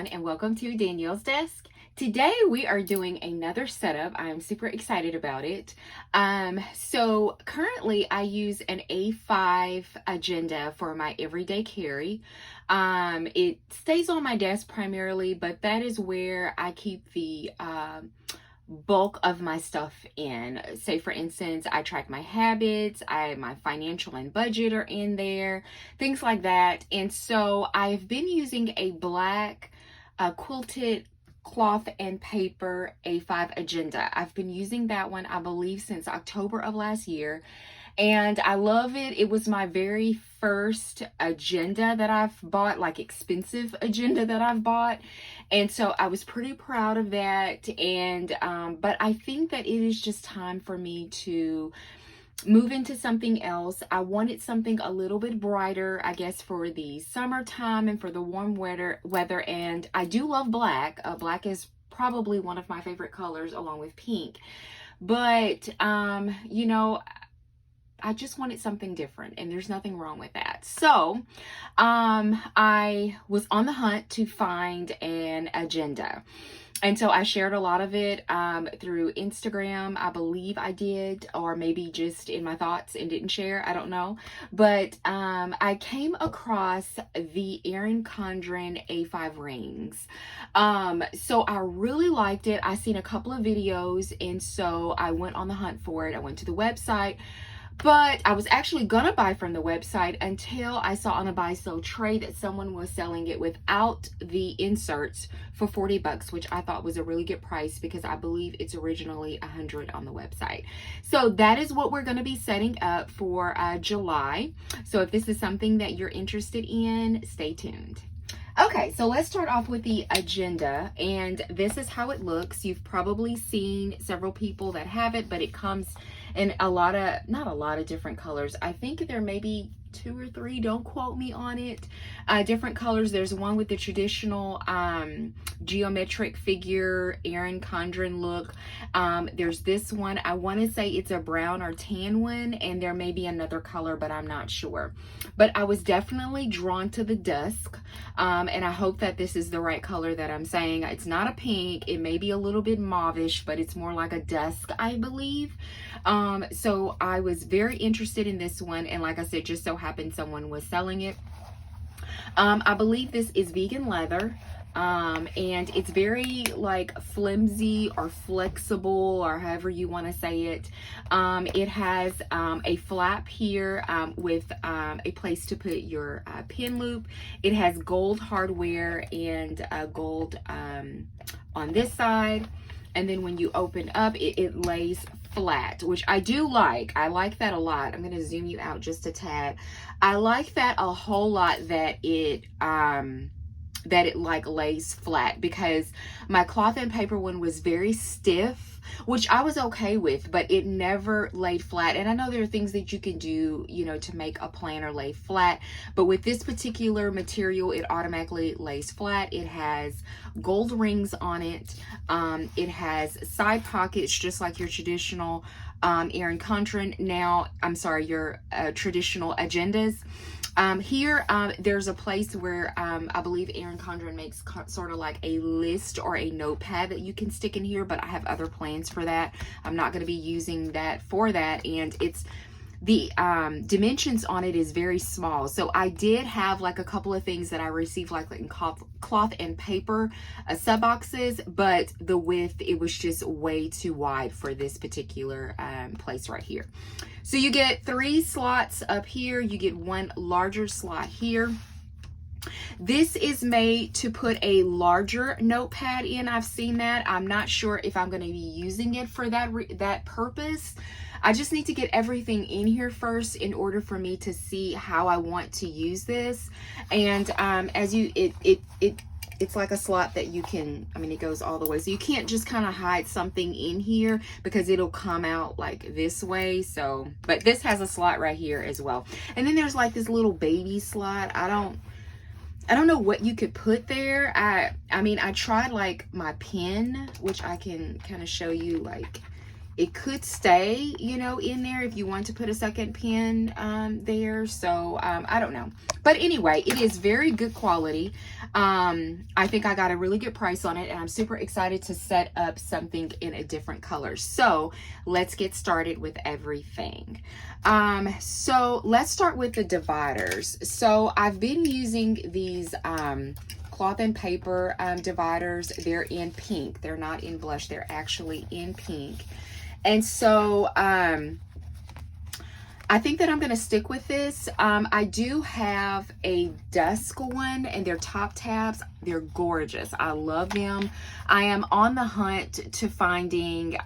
everyone, and welcome to Danielle's Desk. Today we are doing another setup. I'm super excited about it. So currently I use an A5 agenda for my everyday carry. It stays on my desk primarily, but that is where I keep the bulk of my stuff in. Say for instance, I track my habits, my financial and budget are in there, things like that. And so I've been using a black quilted cloth and paper A5 agenda. I've been using that one, I believe, since October of last year. And I love it. It was my very first agenda that I've bought, like expensive agenda that I've bought. And so I was pretty proud of that. And, but I think that it is just time for me to move into something else. I wanted something a little bit brighter, I guess, for the summertime and for the warm weather. And I do love black. Black is probably one of my favorite colors along with pink. But, you know, I just wanted something different, and there's nothing wrong with that. So I was on the hunt to find an agenda. And so I shared a lot of it through Instagram, I believe I did, or maybe just in my thoughts and didn't share, I don't know. But I came across the Erin Condren A5 rings. So I really liked it. I seen a couple of videos, and so I went on the hunt for it. I went to the website. But I was actually gonna buy from the website until I saw on a buy sell tray that someone was selling it without the inserts for 40 bucks, which I thought was a really good price because I believe it's originally 100 on the website. So that is what we're gonna be setting up for July. So if this is something that you're interested in, stay tuned. Okay, so let's start off with the agenda, and this is how it looks. You've probably seen several people that have it, but it comes in not a lot of different colors. I think there may be 2 or 3, don't quote me on it, different colors. There's one with the traditional geometric figure Erin Condren look. There's this one, I want to say it's a brown or tan one, and there may be another color, but I'm not sure. But I was definitely drawn to the dusk, and I hope that this is the right color that I'm saying. It's not a pink, it may be a little bit mauvish, but it's more like a dusk, I believe. So I was very interested in this one, and like I said, just so happened someone was selling it. I believe this is vegan leather, and it's very like flimsy or flexible, or however you want to say it. It has a flap here with a place to put your pin loop. It has gold hardware and gold on this side, and then when you open up, it lays flat, which I do like. I like that a lot. I'm going to zoom you out just a tad. I like that a whole lot, that it like lays flat, because my cloth and paper one was very stiff, which I was okay with, but it never laid flat. And I know there are things that you can do, you know, to make a planner lay flat, but with this particular material, it automatically lays flat. It has gold rings on it. It has side pockets, just like your traditional Erin Condren. Now, I'm sorry, your traditional agendas. Here, there's a place where I believe Erin Condren makes sort of like a list or a notepad that you can stick in here, but I have other plans for that. I'm not going to be using that for that, and it's the dimensions on it is very small. So I did have like a couple of things that I received like in cloth and paper sub boxes, but the width, it was just way too wide for this particular place right here. So you get 3 slots up here, you get 1 larger slot here. This is made to put a larger notepad in. I've seen that. I'm not sure if I'm going to be using it for that purpose. I just need to get everything in here first in order for me to see how I want to use this. And as you, it's like a slot that you can, I mean, it goes all the way. So you can't just kind of hide something in here because it'll come out like this way. So, but this has a slot right here as well. And then there's like this little baby slot. I don't know what you could put there. I mean, I tried like my pen, which I can kind of show you like it could stay, you know, in there if you want to put a second pin there. So I don't know. But anyway, it is very good quality. I think I got a really good price on it, and I'm super excited to set up something in a different color. So let's get started with everything. So let's start with the dividers. So I've been using these cloth and paper dividers. They're in pink. They're not in blush. They're actually in pink. And so I think that I'm going to stick with this. I do have a dusk one, and they're top tabs. They're gorgeous. I love them. I am on the hunt to finding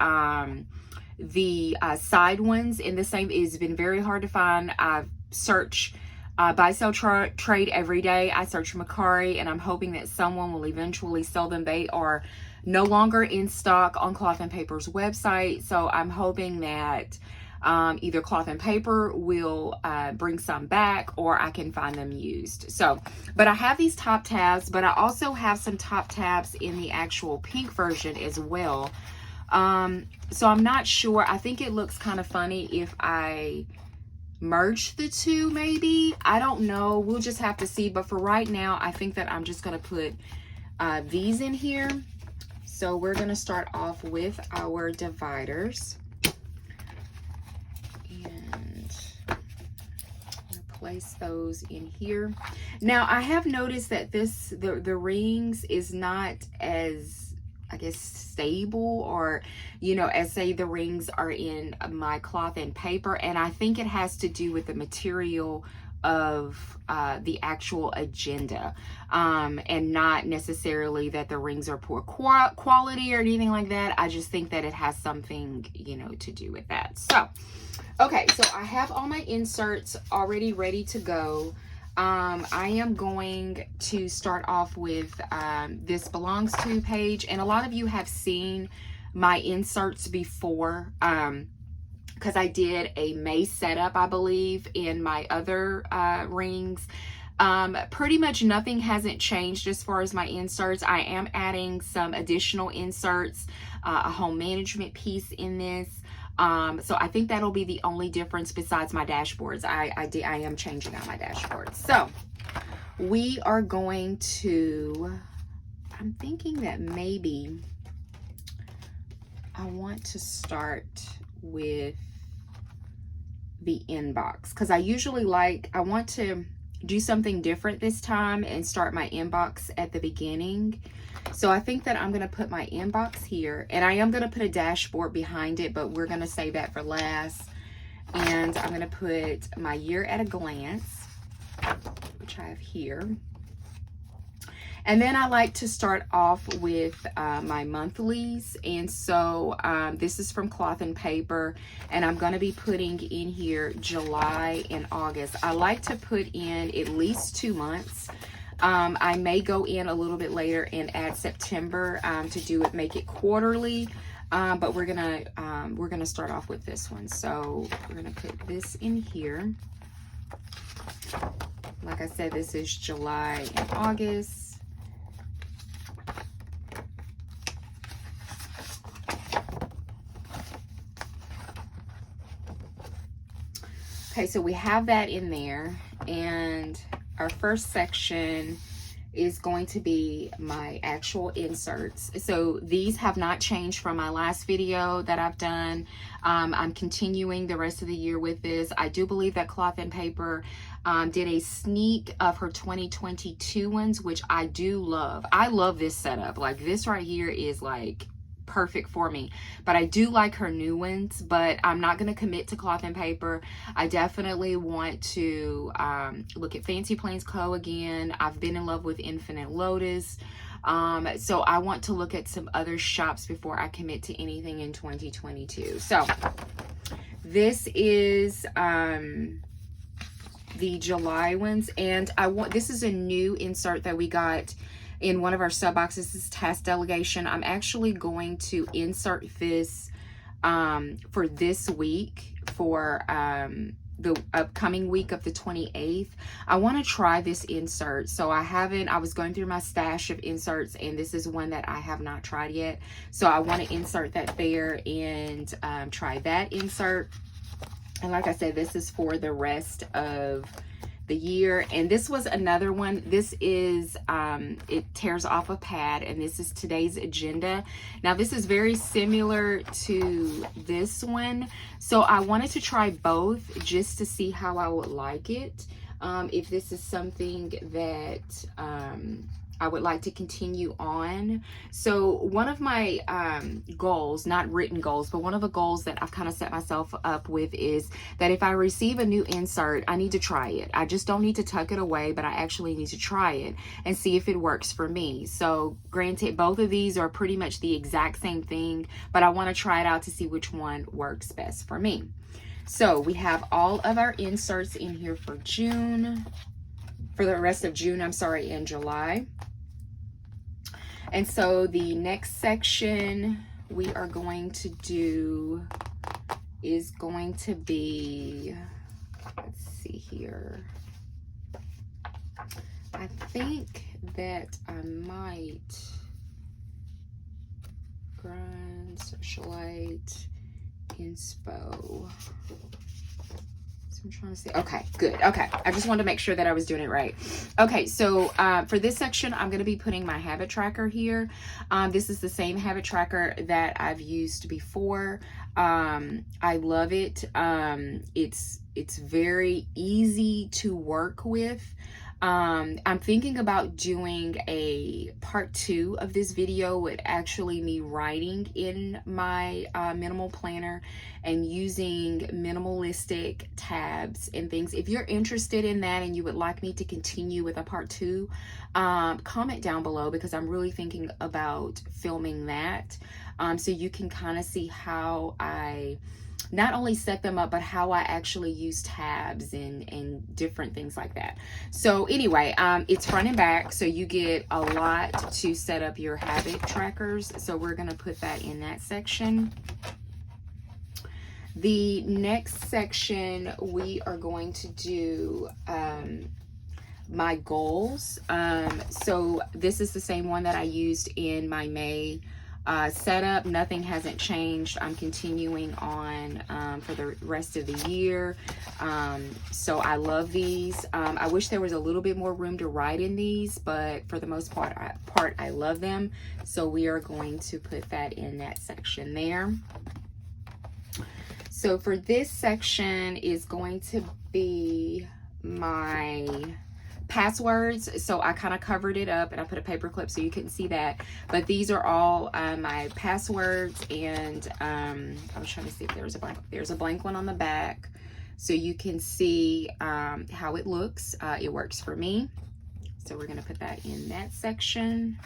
the side ones in the same. It's been very hard to find. I search buy, sell, trade every day. I search Mercari, and I'm hoping that someone will eventually sell them. They are no longer in stock on Cloth and Paper's website, so I'm hoping that either Cloth and Paper will bring some back, or I can find them used. So, but I have these top tabs, but I also have some top tabs in the actual pink version as well. So I'm not sure. I think it looks kind of funny if I merge the two, maybe. I don't know. We'll just have to see. But for right now, I think that I'm just going to put these in here. So we're going to start off with our dividers. And place those in here. Now, I have noticed that the rings is not as, I guess, stable, or, you know, as say the rings are in my Cloth and Paper, and I think it has to do with the material of the actual agenda, and not necessarily that the rings are poor quality or anything like that. I just think that it has something, you know, to do with that. So okay, so I have all my inserts already ready to go. I am going to start off with this belongs to page, and a lot of you have seen my inserts before, because I did a May setup, I believe, in my other rings. Pretty much nothing hasn't changed as far as my inserts. I am adding some additional inserts, a home management piece in this. So I think that'll be the only difference besides my dashboards. I am changing out my dashboards. So we are going to, I'm thinking that maybe I want to start with the inbox, because I usually I want to do something different this time and start my inbox at the beginning. So I think that I'm going to put my inbox here, and I am going to put a dashboard behind it, but we're going to save that for last. And I'm going to put my year at a glance, which I have here. And then I like to start off with my monthlies. And so this is from Cloth and Paper, and I'm going to be putting in here July and August. I like to put in at least 2 months. I may go in a little bit later and add September to make it quarterly. But we're gonna start off with this one. So we're gonna put this in here. Like I said, this is July and August. Okay, so we have that in there, and our first section is going to be my actual inserts. So these have not changed from my last video that I've done. I'm continuing the rest of the year with this. I do believe that Cloth and Paper did a sneak of her 2022 ones, which I do love. I love this setup. Like, this right here is like perfect for me, but I do like her new ones. But I'm not going to commit to Cloth and Paper. I definitely want to look at Fancy Plans Co. again. I've been in love with Infinite Lotus, so I want to look at some other shops before I commit to anything in 2022. So this is the July ones, and this is a new insert that we got in one of our sub boxes. This is task delegation. I'm actually going to insert this for this week for the upcoming week of the 28th. I want to try this insert. So I was going through my stash of inserts, and this is one that I have not tried yet. So I want to insert that there and try that insert. And like I said, this is for the rest of the year. And this was another one. This is it tears off a pad, and this is today's agenda. Now this is very similar to this one, so I wanted to try both just to see how I would like it, if this is something that I would like to continue on. So one of my goals, not written goals, but one of the goals that I've kind of set myself up with is that if I receive a new insert, I need to try it. I just don't need to tuck it away, but I actually need to try it and see if it works for me. So granted, both of these are pretty much the exact same thing, but I want to try it out to see which one works best for me. So we have all of our inserts in here for June, for the rest of June, I'm sorry, and July. And so the next section we are going to do is going to be, let's see here. I think that I might grind, socialite, inspo. I'm trying to see. Okay, good. Okay, I just wanted to make sure that I was doing it right. Okay, so for this section, I'm going to be putting my habit tracker here. This is the same habit tracker that I've used before. I love it. It's very easy to work with. I'm thinking about doing a part 2 of this video with actually me writing in my minimal planner and using minimalistic tabs and things. If you're interested in that and you would like me to continue with a part 2, comment down below, because I'm really thinking about filming that, so you can kind of see how I not only set them up, but how I actually use tabs and different things like that. So anyway, it's front and back, so you get a lot to set up your habit trackers. So we're going to put that in that section. The next section, we are going to do my goals. So this is the same one that I used in my May setup. Nothing hasn't changed. I'm continuing on for the rest of the year. So I love these. I wish there was a little bit more room to write in these, but for the most part I love them. So we are going to put that in that section there. So for this section is going to be my passwords. So I kind of covered it up and I put a paper clip so you couldn't see that, but these are all my passwords. And I was trying to see if there's a blank one on the back so you can see how it looks. It works for me, so we're going to put that in that section.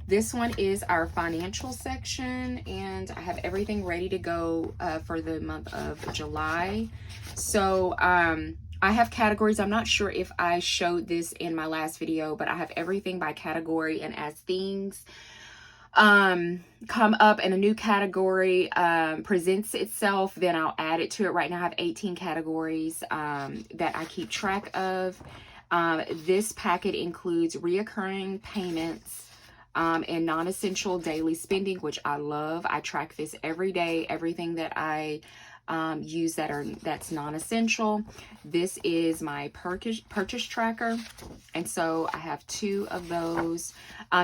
This one is our financial section, and I have everything ready to go for the month of July. So I have categories. I'm not sure if I showed this in my last video, but I have everything by category, and as things come up and a new category presents itself, then I'll add it to it. Right now I have 18 categories that I keep track of. This packet includes reoccurring payments and non-essential daily spending, which I love. I track this every day, everything that I use that's non-essential. This is my purchase tracker, and so I have 2 of those.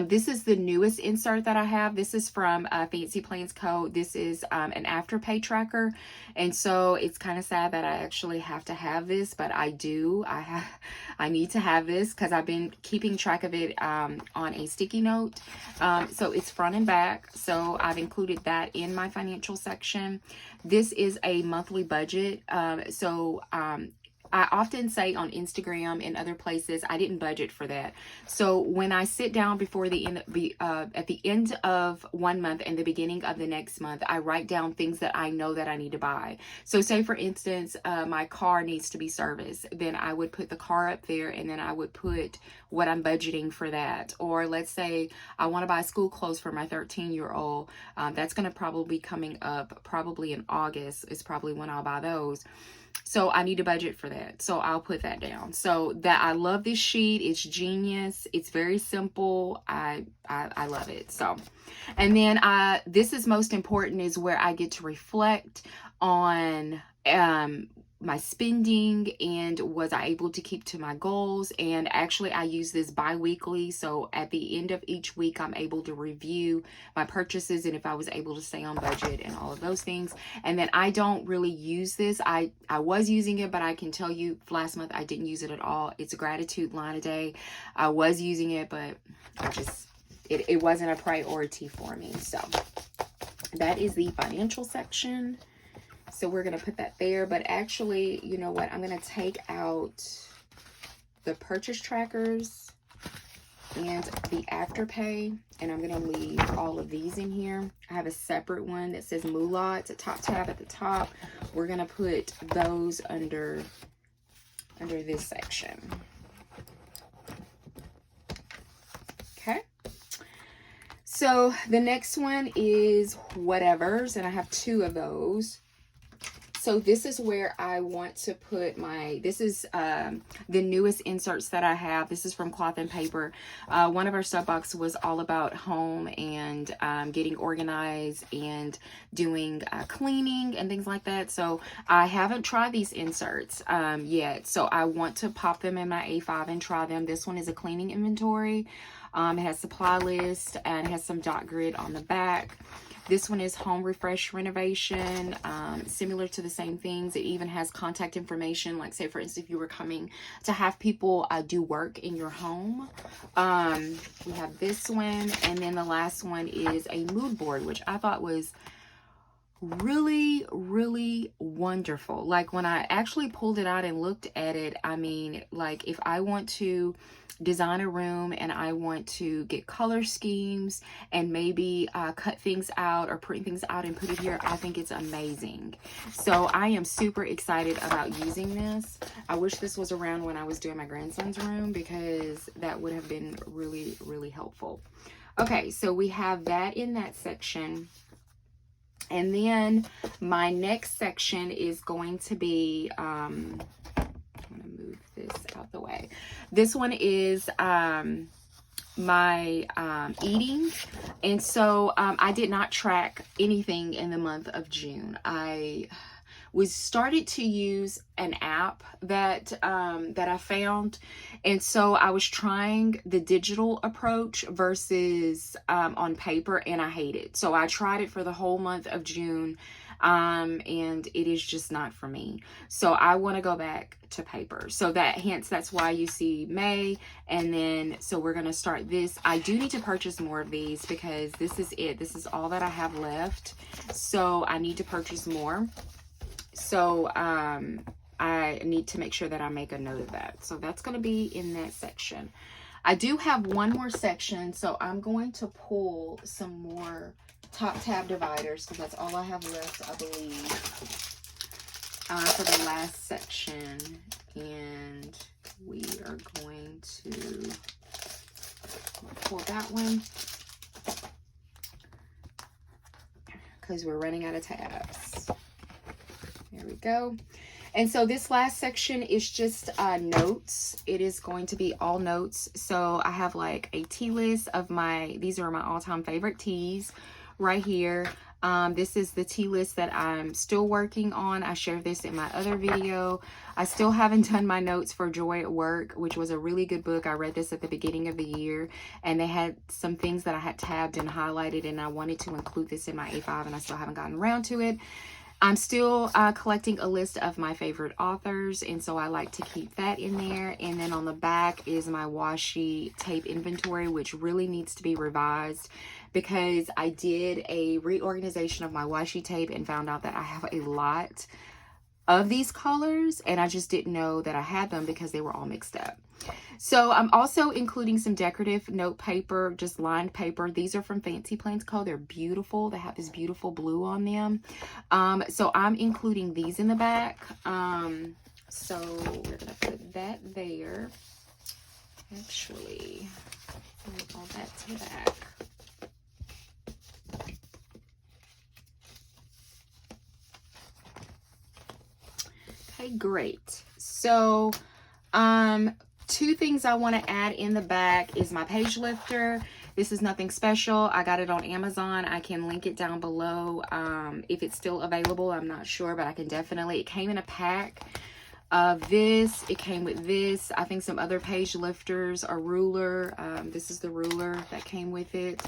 This is the newest insert that I have. This is from Fancy Plans Co. This is an afterpay tracker, and so it's kind of sad that I actually have to have this, but I do. I need to have this because I've been keeping track of it on a sticky note. So it's front and back, so I've included that in my financial section. This is a monthly budget. I often say on Instagram and other places, I didn't budget for that. So when I sit down before the end, at the end of one month and the beginning of the next month, I write down things that I know that I need to buy. So say for instance, my car needs to be serviced, then I would put the car up there, and then I would put what I'm budgeting for that. Or let's say I want to buy school clothes for my 13-year-old. That's going to probably be coming up probably in August is probably when I'll buy those. So I need to budget for that. So I'll put that down. So that I love this sheet. It's genius. It's very simple. I love it. So, and then this is most important, is where I get to reflect on my spending and was I able to keep to my goals. And actually I use this bi-weekly, so at the end of each week I'm able to review my purchases and if I was able to stay on budget and all of those things. And then I don't really use this. I was using it, but I can tell you last month I didn't use it at all. It's a gratitude line a day. I was using it, but it wasn't a priority for me. So that is the financial section. So we're going to put that there. But actually, you know what? I'm going to take out the purchase trackers and the afterpay. And I'm going to leave all of these in here. I have a separate one that says moolah. It's a top tab at the top. We're going to put those under this section. Okay. So the next one is whatevers. And I have 2 of those. So this is where I want to put this is the newest inserts that I have. This is from Cloth and Paper. One of our sub box was all about home and getting organized and doing cleaning and things like that. So I haven't tried these inserts yet. So I want to pop them in my A5 and try them. This one is a cleaning inventory. It has supply list and it has some dot grid on the back. This one is home refresh renovation, similar to the same things. It even has contact information, like say for instance, if you were coming to have people do work in your home. We have this one, and then the last one is a mood board, which I thought was really, really wonderful. Like when I actually pulled it out and looked at it, I mean, like if I want to design a room and I want to get color schemes and maybe cut things out or print things out and put it here, I think it's amazing. So I am super excited about using this. I wish this was around when I was doing my grandson's room, because that would have been really, really helpful. Okay, so we have that in that section. And then my next section is going to be, I'm going to move this out the way. This one is my eating. And so I did not track anything in the month of June. I started to use an app that I found, and so I was trying the digital approach versus on paper, and I hate it. So I tried it for the whole month of June, and it is just not for me. So I want to go back to paper. So that's why you see May, and then so we're gonna start this. I do need to purchase more of these because this is it. This is all that I have left. So I need to purchase more. So I need to make sure that I make a note of that. So that's going to be in that section. I do have one more section, so I'm going to pull some more top tab dividers because that's all I have left, I believe, for the last section. And we are going to pull that one because we're running out of tabs. There we go. And so this last section is just notes. It is going to be all notes. So I have like a tea list of these are my all-time favorite teas right here. This is the tea list that I'm still working on. I shared this in my other video. I still haven't done my notes for Joy at Work, which was a really good book. I read this at the beginning of the year, and they had some things that I had tabbed and highlighted, and I wanted to include this in my A5, and I still haven't gotten around to it. I'm still collecting a list of my favorite authors, and so I like to keep that in there. And then on the back is my washi tape inventory, which really needs to be revised because I did a reorganization of my washi tape and found out that I have a lot of these colors, and I just didn't know that I had them because they were all mixed up. So I'm also including some decorative note paper, just lined paper. These are from Fancy Plants Co. They're beautiful. They have this beautiful blue on them. So I'm including these in the back. So we're gonna put that there. Actually, move all that to the back. Okay, great. So, two things I want to add in the back is my page lifter. This is nothing special. I got it on Amazon. I can link it down below. If it's still available, I'm not sure, but I can definitely, it came in a pack of this. It came with this. I think some other page lifters, a ruler. This is the ruler that came with it.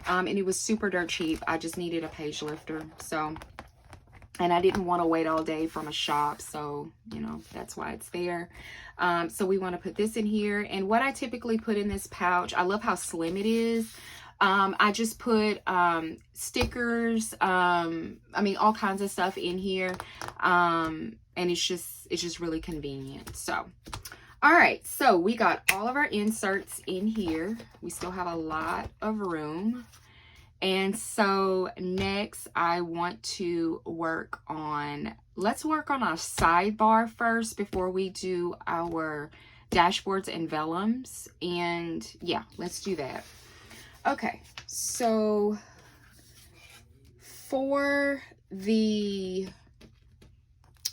And it was super dirt cheap. I just needed a page lifter. So, and I didn't want to wait all day from a shop, so, you know, that's why it's there. So we want to put this in here. And what I typically put in this pouch, I love how slim it is. I just put stickers, I mean, all kinds of stuff in here. And it's just really convenient. So, all right, so we got all of our inserts in here. We still have a lot of room. And so next I want to work on, let's work on our sidebar first before we do our dashboards and vellums. And yeah, let's do that. Okay, so for the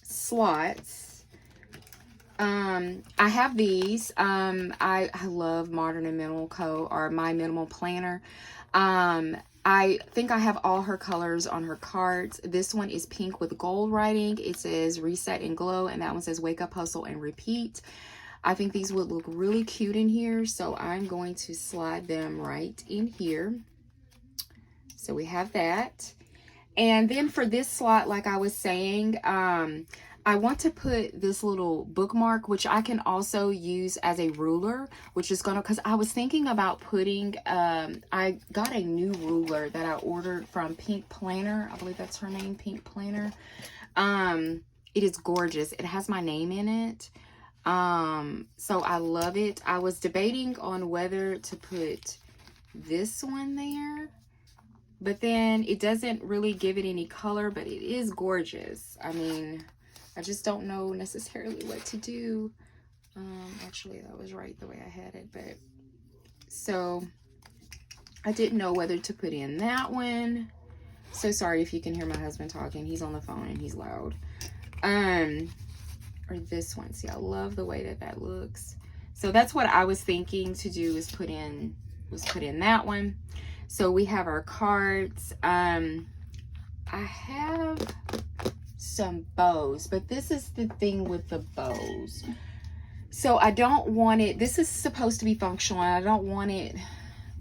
slots, I have these. I love Modern and Minimal Co. or My Minimal Planner. I think I have all her colors on her cards. This one is pink with gold writing. It says Reset and Glow, and that one says Wake Up, Hustle, and Repeat. I think these would look really cute in here, so I'm going to slide them right in here. So we have that. And then for this slot, like I was saying, I want to put this little bookmark, which I can also use as a ruler, which is gonna, because I was thinking about putting, I got a new ruler that I ordered from Pink Planner. I believe that's her name, Pink Planner. It is gorgeous. It has my name in it. So I love it. I was debating on whether to put this one there, but then it doesn't really give it any color, but it is gorgeous. I mean, I just don't know necessarily what to do. Actually, that was right the way I had it, but so I didn't know whether to put in that one. So sorry if you can hear my husband talking. He's on the phone and he's loud. Or this one. See, I love the way that that looks. So that's what I was thinking to do, is put in that one. So we have our cards. I have some bows, but this is the thing with the bows. So I don't want it, this is supposed to be functional, and I don't want it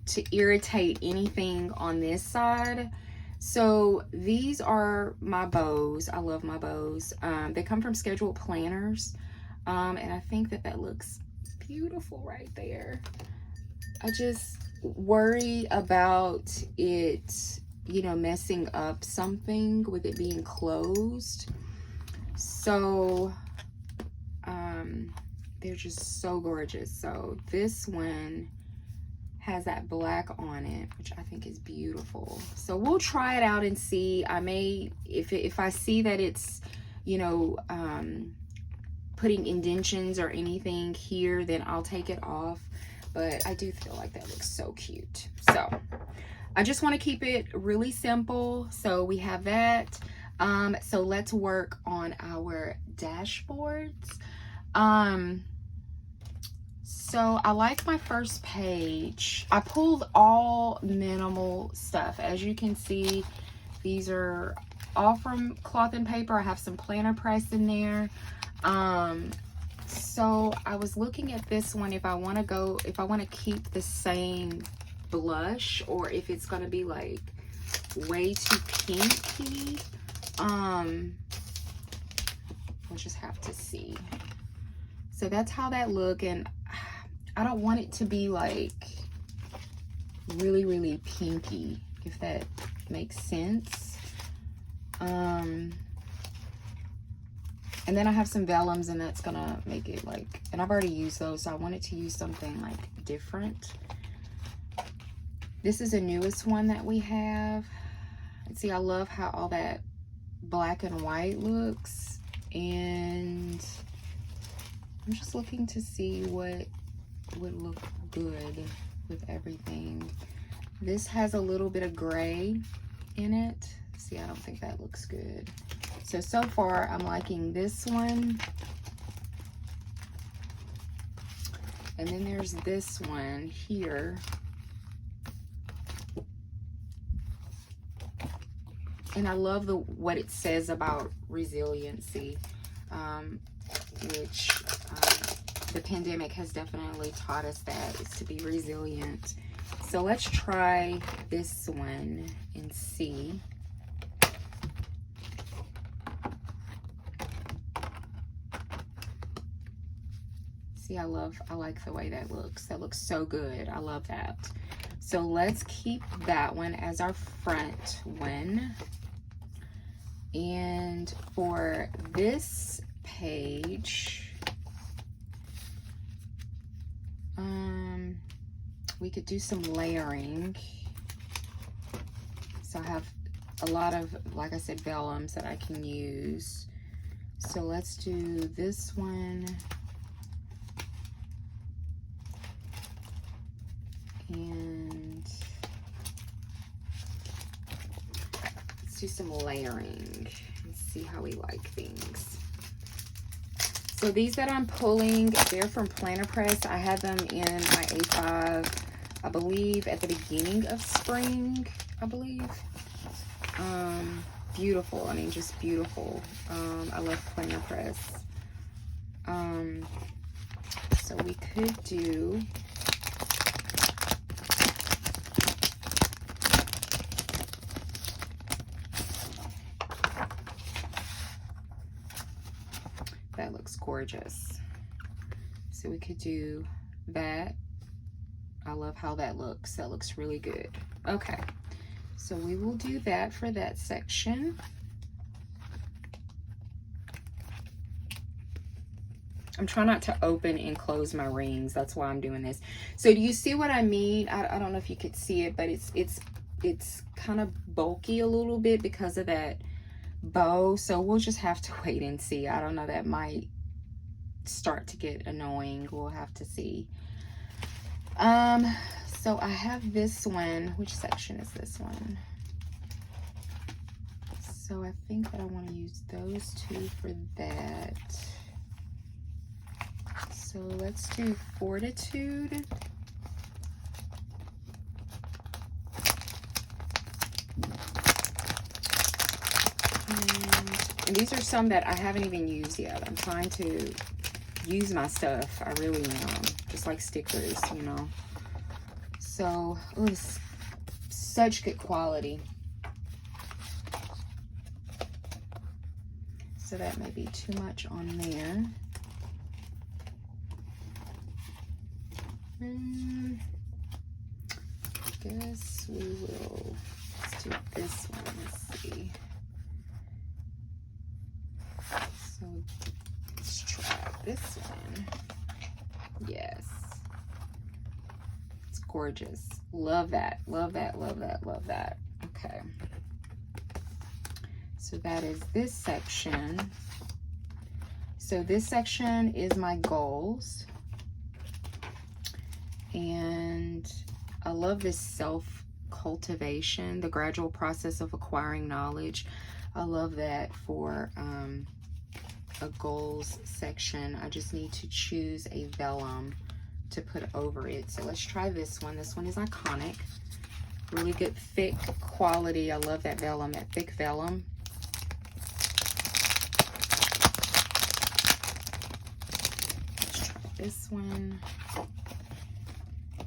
to irritate anything on this side. So these are my bows. I love my bows. They come from Scheduled Planners. And I think that that looks beautiful right there. I just worry about it, you know, messing up something with it being closed. So they're just so gorgeous. So this one has that black on it, which I think is beautiful. So we'll try it out and see. I may, if I see that it's, you know, putting indentions or anything here, then I'll take it off. But I do feel like that looks so cute. So I just want to keep it really simple. So we have that. So let's work on our dashboards. So I like my first page. I pulled all minimal stuff. As you can see, these are all from cloth and paper. I have some planner press in there. So I was looking at this one, if I want to keep the same blush, or if it's going to be like way too pinky. We'll just have to see. So that's how that look, and I don't want it to be like really, really pinky, if that makes sense. And And then I have some vellums, and that's gonna make it like, and I've already used those, so I wanted to use something like different. This is the newest one that we have. And see, I love how all that black and white looks, and I'm just looking to see what would look good with everything. This has a little bit of gray in it. See, I don't think that looks good. So far I'm liking this one. And then there's this one here. And I love what it says about resiliency, which the pandemic has definitely taught us that, is to be resilient. So let's try this one and see. See, I like the way that looks. That looks so good. I love that. So let's keep that one as our front one. And for this page, we could do some layering. So I have a lot of, like I said, vellums that I can use. So let's do this one. And let's do some layering and see how we like things. So these that I'm pulling, they're from Planner Press. I had them in my A5, I believe, at the beginning of spring, I believe. Beautiful. I mean, just beautiful. I love Planner Press. So we could do that. Looks gorgeous. So we could do that. I love how that looks. That looks really good. Okay, so we will do that for that section. I'm trying not to open and close my rings. That's why I'm doing this. So do you see what I mean? I don't know if you could see it, but it's kind of bulky a little bit because of that bow. So we'll just have to wait and see. I don't know, that might start to get annoying. We'll have to see. So I have this one. Which section is this one? So I think that I want to use those two for that. So let's do Fortitude. And these are some that I haven't even used yet. I'm trying to use my stuff. I really am. Just like stickers, you know. So, oh, it's such good quality. So that may be too much on there. I guess we will, let's do this one. Let's see. So let's try this one. Yes. It's gorgeous. Love that. Love that. Love that. Love that. Okay. So that is this section. So this section is my goals. And I love this self-cultivation, the gradual process of acquiring knowledge. I love that for a goals section. I just need to choose a vellum to put over it. So let's try this one. This one is iconic. Really good thick quality. I love that vellum, that thick vellum. Let's try this one.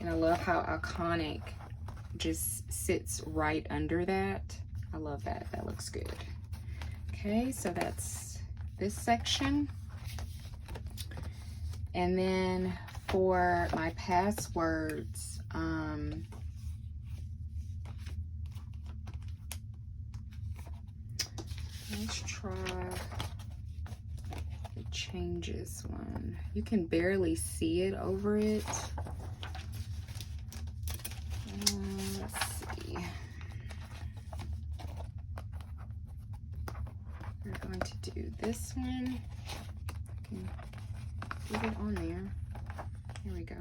And I love how iconic just sits right under that. I love that. That looks good. Okay, so that's this section. And then for my passwords, let's try change this one. You can barely see it over it. Let's see. We're going to do this one. I can put it on there. Here we go.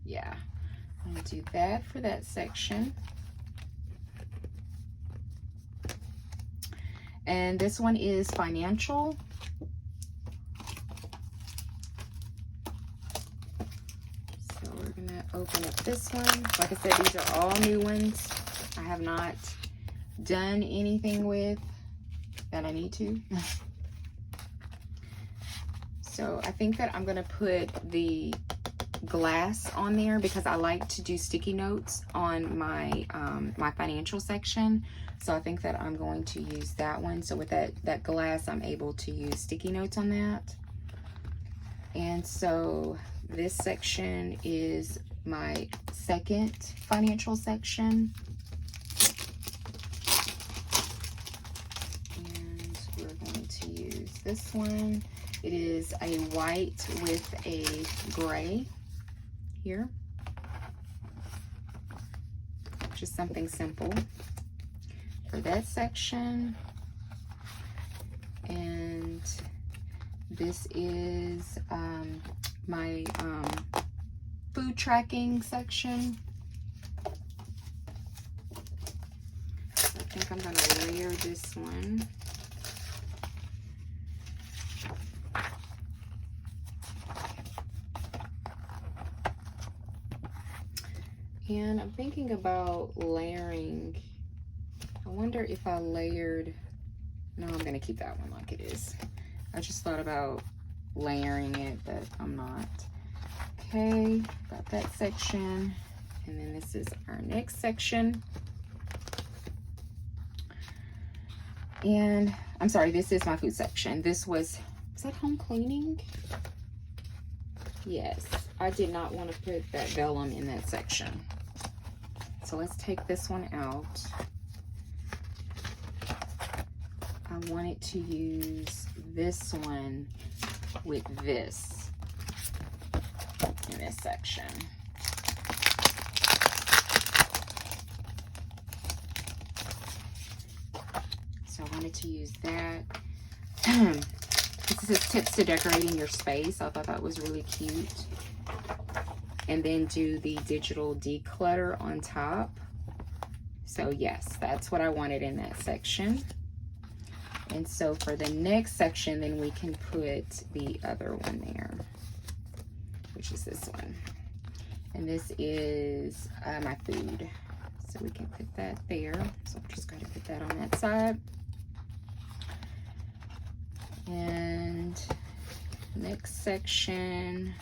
Yeah, I'm going to do that for that section. And this one is financial. So we're gonna open up this one. Like I said, these are all new ones. I have not done anything with that I need to. So I think that I'm gonna put the glass on there because I like to do sticky notes on my my financial section. So I think that I'm going to use that one. So with that glass, I'm able to use sticky notes on that. And so this section is my second financial section. And we're going to use this one. It is a white with a gray here. Just something simple for that section. And this is my food tracking section. So I think I'm going to layer this one. And I'm thinking about layering. I wonder if I layered. No, I'm gonna keep that one like it is. I just thought about layering it, but I'm not. Okay, got that section. And then this is our next section. And I'm sorry, this is my food section. This was that home cleaning? Yes, I did not want to put that vellum in that section. So let's take this one out. I wanted to use this one with this in this section. So I wanted to use that. This is tips to decorating your space. I thought that was really cute. And then do the digital declutter on top. So yes, that's what I wanted in that section. And so for the next section, then we can put the other one there, which is this one. And this is my food. So we can put that there. So I'm just going to put that on that side. And next section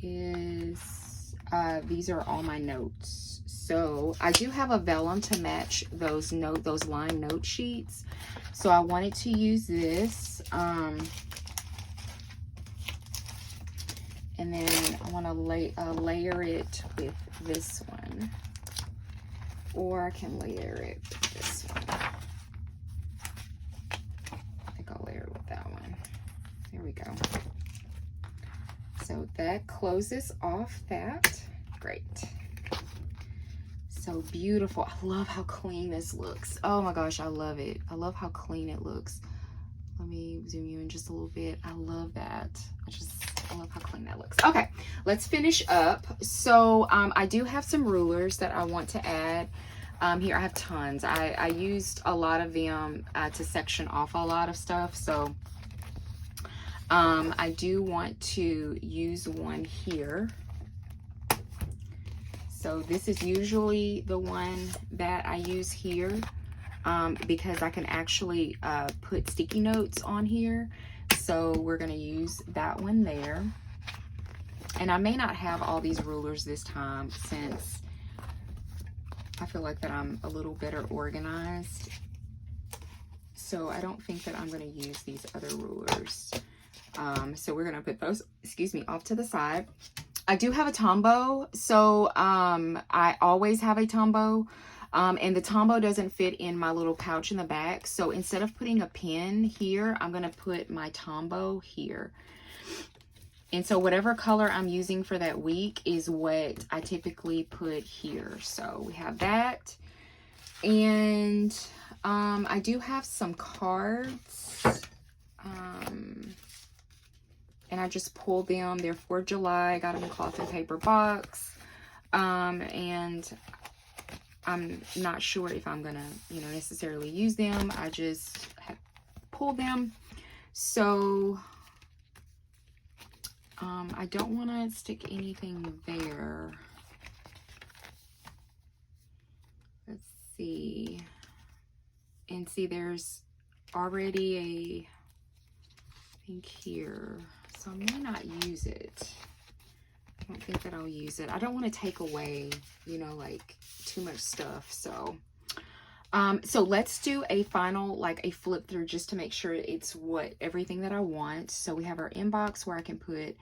is, these are all my notes. So I do have a vellum to match those line note sheets. So I wanted to use this. And then I want to layer it with this one. Or I can layer it with this one. I think I'll layer it with that one. There we go. So that closes off that. Great. So beautiful. I love how clean this looks. Oh my gosh, I love it. I love how clean it looks. Let me zoom you in just a little bit. I love that. I love how clean that looks. Okay, let's finish up. So I do have some rulers that I want to add. Here I have tons. I used a lot of them to section off a lot of stuff. So I do want to use one here. So this is usually the one that I use here because I can actually put sticky notes on here. So we're going to use that one there. And I may not have all these rulers this time since I feel like that I'm a little better organized. So I don't think that I'm going to use these other rulers. So we're going to put those, off to the side. I do have a Tombow, so I always have a Tombow. And the Tombow doesn't fit in my little pouch in the back. So instead of putting a pin here, I'm going to put my Tombow here. And so whatever color I'm using for that week is what I typically put here. So we have that. And I do have some cards. And I just pulled them. They're for July. I got them in cloth and paper box. And I'm not sure if I'm gonna, necessarily use them. I just have pulled them. So I don't want to stick anything there. Let's see. And see, there's already I think here. So I may not use it. I don't think that I'll use it. I don't want to take away, like too much stuff. So, so let's do a final, like a flip through just to make sure it's everything that I want. So we have our inbox where I can put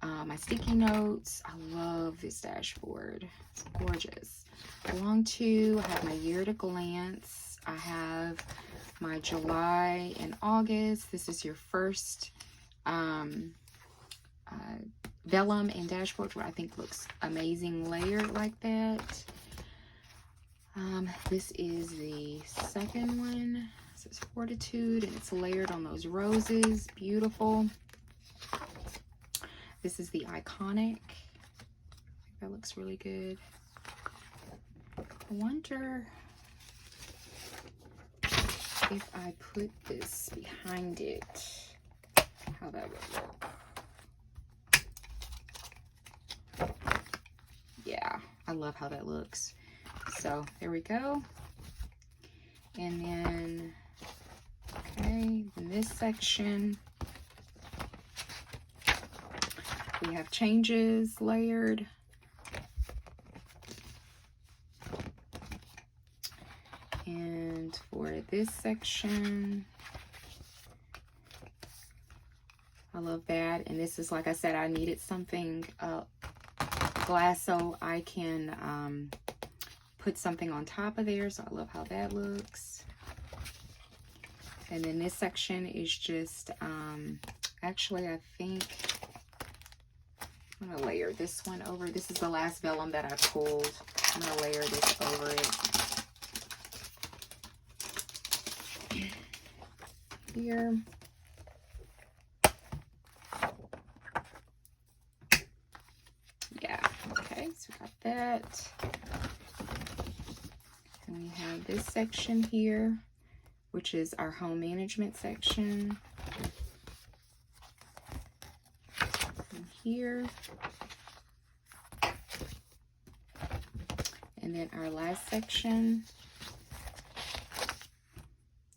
my sticky notes. I love this dashboard. It's gorgeous. Along to, I have my year at a glance. I have my July and August. This is your first vellum and dashboard, which I think looks amazing layered like that. This is the second one. This is Fortitude, and it's layered on those roses. Beautiful. This is the Iconic. That looks really good. I wonder if I put this behind it, how that would look. Yeah, I love how that looks. So there we go. And then, okay, in this section, we have changes layered. And for this section, I love that. And this is, like I said, I needed something glass so I can put something on top of there. So I love how that looks. And then this section is just, actually, I think I'm going to layer this one over. This is the last vellum that I pulled. I'm going to layer this over it. Here. Yeah, okay, so we got that. And we have this section here, which is our home management section. And here. And then our last section.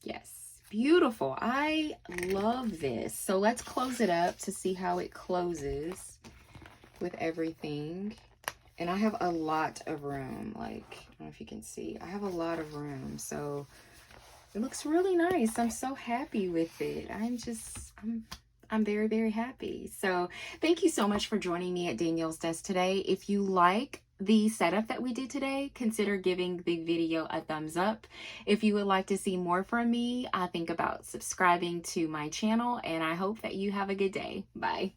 Yes. Beautiful. I love this. So let's close it up to see how it closes with everything. And I have a lot of room. Like, I don't know if you can see. I have a lot of room. So it looks really nice. I'm so happy with it. I'm very, very happy. So thank you so much for joining me at Danielle's Desk today. If you like the setup that we did today, consider giving the video a thumbs up. If you would like to see more from me, think about subscribing to my channel, and I hope that you have a good day. Bye.